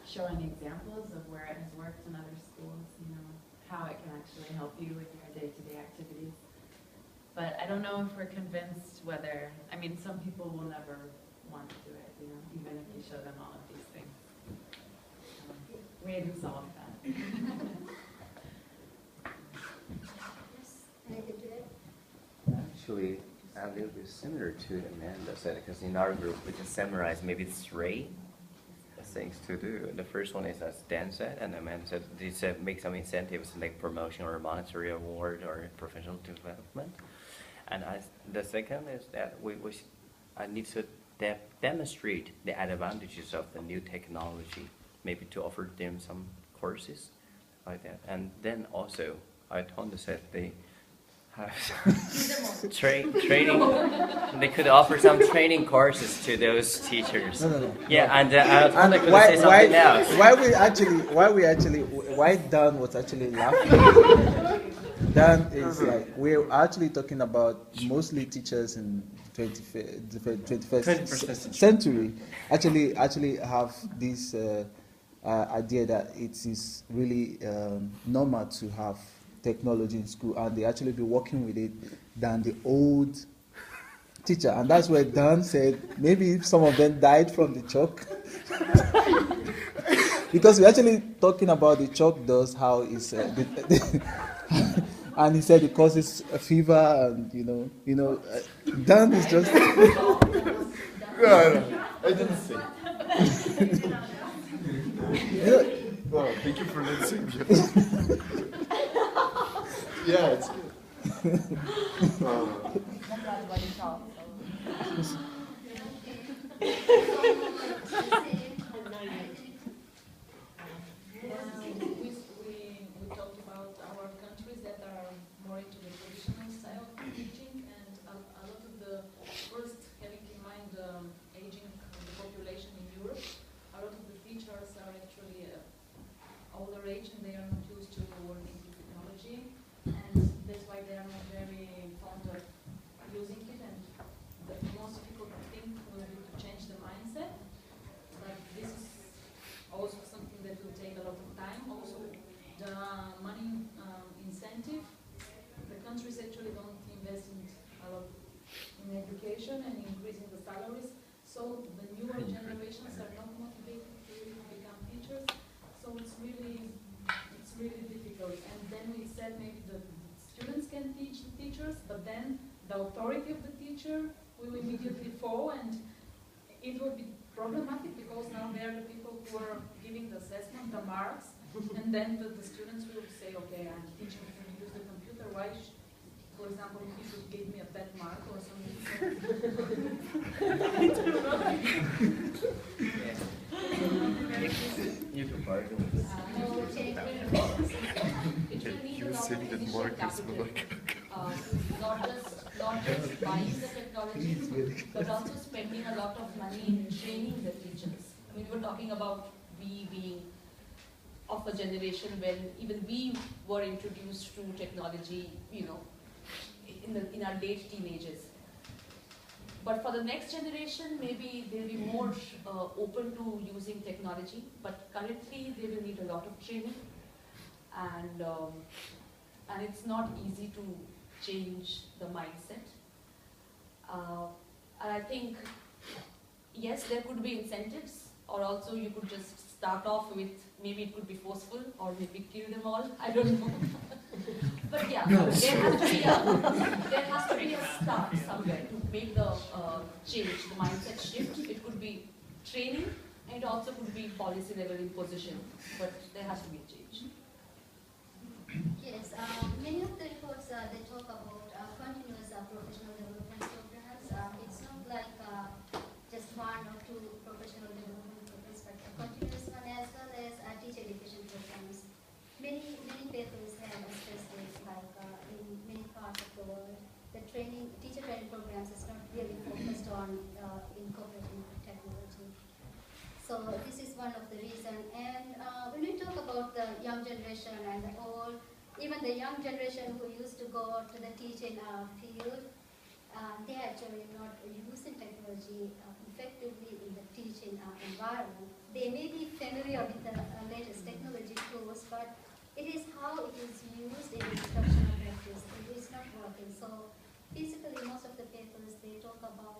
showing examples of where it has worked in other schools, you know, how it can actually help you with your day-to-day activities. But I don't know if we're convinced whether, I mean, some people will never want to do it, you know, even if you show them all of these things. We haven't solved that. Actually, a little bit similar to Amanda said, because in our group we just summarize maybe 3 things to do. The first one is, as Dan said, and Amanda said, this make some incentives like promotion or monetary award or professional development. And the second is that I need to demonstrate the advantages of the new technology, maybe to offer them some courses like that. And then also, Ayotunde said they have training. They could offer some training courses to those teachers. No. Yeah, and Ayotunde could say something else. Why Dan was actually laughing? Dan is like, we're actually talking about mostly teachers in the 21st century actually have this idea that it is really normal to have technology in school, and they actually be working with it than the old teacher. And that's where Dan said maybe some of them died from the chalk. Because we're actually talking about the chalk does how it's and he said it causes a fever, and Dan is just No, I didn't say. Oh, thank you for listening. Yeah, it's good. We talked about our countries that are more into the traditional style of teaching, and a lot of the first, having in mind aging of the population in Europe, a lot of the teachers are actually older age and they are not used to working with technology, and that's why they are not very fond of using it. And the most difficult thing will be to change the mindset. But this is also something that will take a lot of time. Also, the money incentive, the countries actually don't invest in a lot in education and increasing the salaries. So the newer generations are not motivated to become teachers. So it's really difficult. And then we said maybe the students can teach the teachers, but then the authority of the teacher will immediately fall, and it will be problematic because now they are the people who are giving the assessment, the marks, and then the students will say, okay, I'm teaching you to use the computer, why for example, he should give me a bad mark or something. You can bargain with this. You saying that Mark is like not just buying the technology, but also spending a lot of money in training the teachers. I mean, we're talking about we being of a generation when even we were introduced to technology, in our late teenagers. But for the next generation, maybe they'll be more open to using technology. But currently, they will need a lot of training, and it's not easy to change the mindset. And I think, yes, there could be incentives, or also you could just start off with, maybe it could be forceful, or maybe kill them all, I don't know. But yeah, there has to be a start somewhere to make the change, the mindset shift. It could be training, and it also could be policy level imposition, but there has to be a change. Yes, many of the reports, they talk about continuous professional development programs. It's not like just 1 or 2 professional development programs, but a continuous one, as well as teacher education programs. Many papers have stressed this, like in many parts of the world, the teacher training programs is not really focused on incorporating technology. So this is one of the reasons. And when we talk about the young generation and even the young generation who used to go to the teaching field, they actually not using technology effectively in the teaching environment. they may be familiar with the latest technology tools, but it is how it is used in instructional practice. It is not working. So basically, most of the papers, they talk about